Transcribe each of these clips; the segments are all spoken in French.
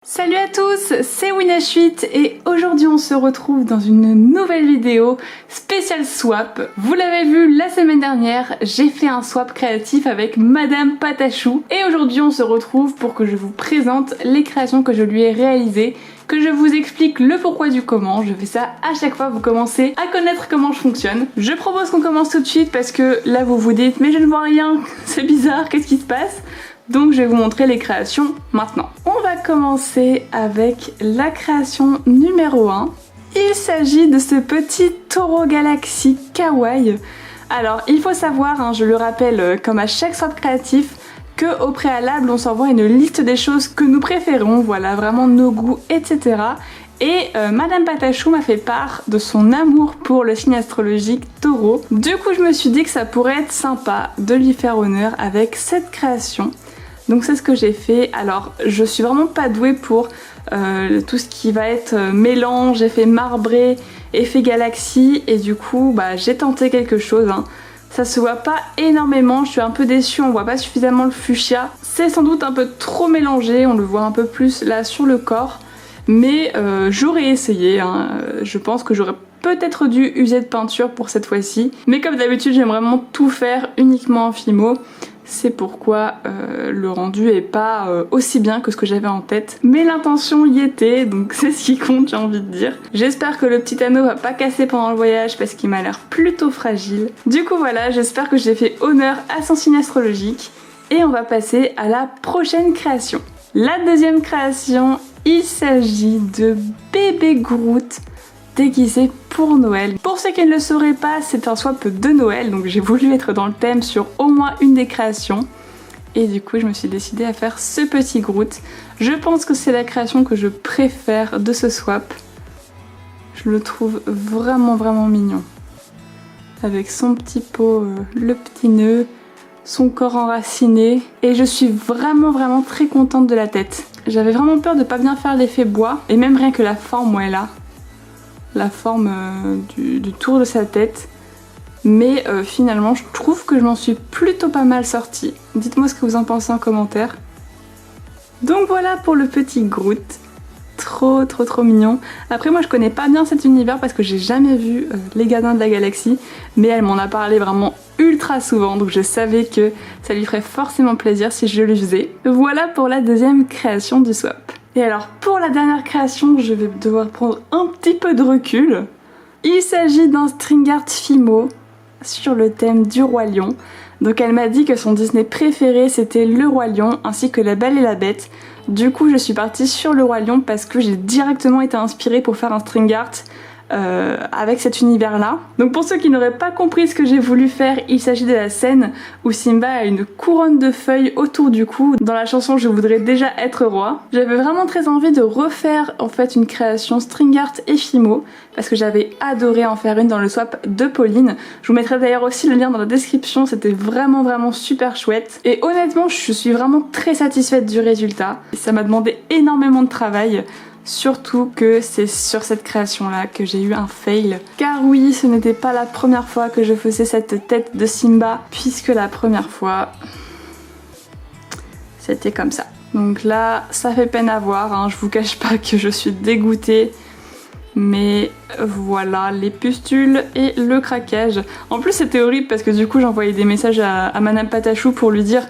Salut à tous, c'est Winach8 et aujourd'hui on se retrouve dans une nouvelle vidéo spéciale swap. Vous l'avez vu la semaine dernière, j'ai fait un swap créatif avec Madame Patachou et aujourd'hui on se retrouve pour que je vous présente les créations que je lui ai réalisées, que je vous explique le pourquoi du comment. Je fais ça à chaque fois, vous commencez à connaître comment je fonctionne. Je propose qu'on commence tout de suite parce que là vous vous dites mais je ne vois rien, c'est bizarre, qu'est-ce qui se passe ? Donc je vais vous montrer les créations maintenant. On va commencer avec la création numéro 1. Il s'agit de ce petit taureau galaxie kawaii. Alors il faut savoir, je le rappelle comme à chaque swap créatif, qu'au préalable on s'envoie une liste des choses que nous préférons, voilà vraiment nos goûts, etc. Et Madame Patachou m'a fait part de son amour pour le signe astrologique taureau. Du coup je me suis dit que ça pourrait être sympa de lui faire honneur avec cette création. Donc c'est ce que j'ai fait. Alors je suis vraiment pas douée pour tout ce qui va être mélange, effet marbré, effet galaxie et du coup j'ai tenté quelque chose. Ça se voit pas énormément, je suis un peu déçue, on voit pas suffisamment le fuchsia. C'est sans doute un peu trop mélangé, on le voit un peu plus là sur le corps. Mais j'aurais essayé, je pense que j'aurais peut-être dû user de peinture pour cette fois-ci. Mais comme d'habitude j'aime vraiment tout faire uniquement en Fimo. C'est pourquoi le rendu est pas aussi bien que ce que j'avais en tête. Mais l'intention y était, donc c'est ce qui compte, j'ai envie de dire. J'espère que le petit anneau va pas casser pendant le voyage parce qu'il m'a l'air plutôt fragile. Du coup voilà, j'espère que j'ai fait honneur à son signe astrologique. Et on va passer à la prochaine création. La deuxième création, il s'agit de bébé Groot déguisé pour Noël. Pour ceux qui ne le sauraient pas, c'est un swap de Noël, donc j'ai voulu être dans le thème sur au moins une des créations. Et du coup, je me suis décidée à faire ce petit Groot. Je pense que c'est la création que je préfère de ce swap. Je le trouve vraiment mignon. Avec son petit pot, le petit nœud, son corps enraciné. Et je suis vraiment très contente de la tête. J'avais vraiment peur de pas bien faire l'effet bois. Et même rien que la forme où elle a. La forme du tour de sa tête. Mais finalement, je trouve que je m'en suis plutôt pas mal sortie. Dites-moi ce que vous en pensez en commentaire. Donc voilà pour le petit Groot. Trop mignon. Après moi je connais pas bien cet univers parce que j'ai jamais vu les Gardiens de la Galaxie. Mais elle m'en a parlé vraiment ultra souvent. Donc je savais que ça lui ferait forcément plaisir si je le faisais. Voilà pour la deuxième création du swap. Et alors pour la dernière création, je vais devoir prendre un petit peu de recul. Il s'agit d'un string art Fimo sur le thème du Roi Lion. Donc elle m'a dit que son Disney préféré c'était le Roi Lion ainsi que La Belle et la Bête. Du coup je suis partie sur le Roi Lion parce que j'ai directement été inspirée pour faire un string art avec cet univers là. Donc pour ceux qui n'auraient pas compris ce que j'ai voulu faire, il s'agit de la scène où Simba a une couronne de feuilles autour du cou dans la chanson Je voudrais déjà être roi. J'avais vraiment très envie de refaire en fait une création string art et Fimo parce que j'avais adoré en faire une dans le swap de Pauline. Je vous mettrai d'ailleurs aussi le lien dans la description, c'était vraiment super chouette. Et honnêtement je suis vraiment très satisfaite du résultat. Ça m'a demandé énormément de travail. Surtout que c'est sur cette création là que j'ai eu un fail. Car oui, ce n'était pas la première fois que je faisais cette tête de Simba, puisque la première fois, c'était comme ça. Donc là, ça fait peine à voir, je vous cache pas que je suis dégoûtée. Mais voilà, les pustules et le craquage. En plus c'était horrible parce que du coup j'envoyais des messages à Madame Patachou pour lui dire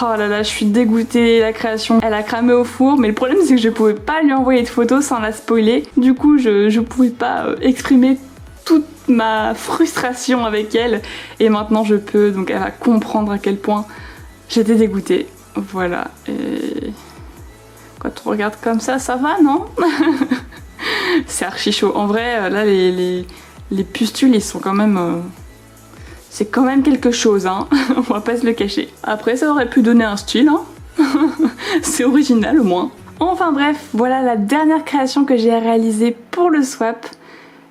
oh là là, je suis dégoûtée, la création elle a cramé au four, mais le problème c'est que je pouvais pas lui envoyer de photos sans la spoiler. Du coup je pouvais pas exprimer toute ma frustration avec elle et maintenant je peux, donc elle va comprendre à quel point j'étais dégoûtée. Voilà, et quand on regarde comme ça va non? C'est archi chaud. En vrai là les pustules ils sont quand même... C'est quand même quelque chose, on va pas se le cacher. Après, ça aurait pu donner un style, C'est original au moins. Enfin bref, voilà la dernière création que j'ai réalisée pour le swap.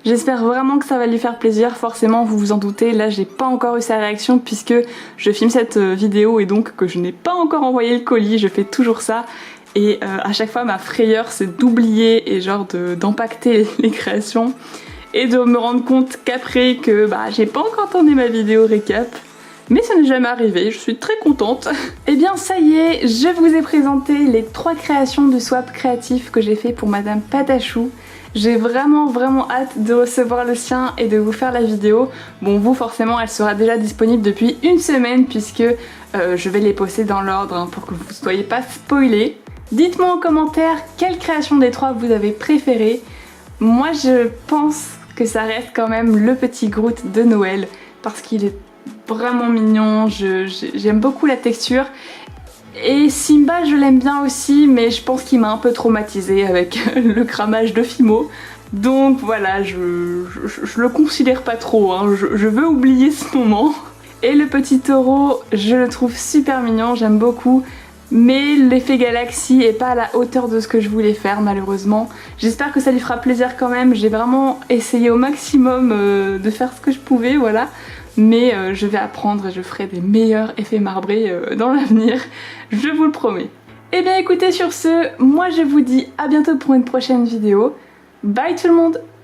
J'espère vraiment que ça va lui faire plaisir, forcément vous vous en doutez, là j'ai pas encore eu sa réaction puisque je filme cette vidéo et donc que je n'ai pas encore envoyé le colis, je fais toujours ça. Et à chaque fois ma frayeur c'est d'oublier et genre d'empacter les créations. Et de me rendre compte qu'après que j'ai pas encore tourné ma vidéo récap. mais ça n'est jamais arrivé, je suis très contente. Et bien ça y est, je vous ai présenté les 3 créations de swap créatifs que j'ai fait pour Madame Patachou. J'ai vraiment hâte de recevoir le sien et de vous faire la vidéo. Bon, vous forcément elle sera déjà disponible depuis une semaine puisque je vais les poster dans l'ordre hein, pour que vous ne soyez pas spoilés. Dites-moi en commentaire quelle création des 3 vous avez préférée. Moi je pense que ça reste quand même le petit Groot de Noël parce qu'il est vraiment mignon, j'aime beaucoup la texture. Et Simba je l'aime bien aussi mais je pense qu'il m'a un peu traumatisée avec le cramage de Fimo. Donc voilà, je le considère pas trop, hein. Je veux oublier ce moment. Et le petit taureau, je le trouve super mignon, j'aime beaucoup. Mais l'effet galaxie est pas à la hauteur de ce que je voulais faire malheureusement. J'espère que ça lui fera plaisir quand même, j'ai vraiment essayé au maximum de faire ce que je pouvais, voilà. Mais je vais apprendre et je ferai des meilleurs effets marbrés dans l'avenir, je vous le promets. Et bien écoutez, sur ce, moi je vous dis à bientôt pour une prochaine vidéo. Bye tout le monde!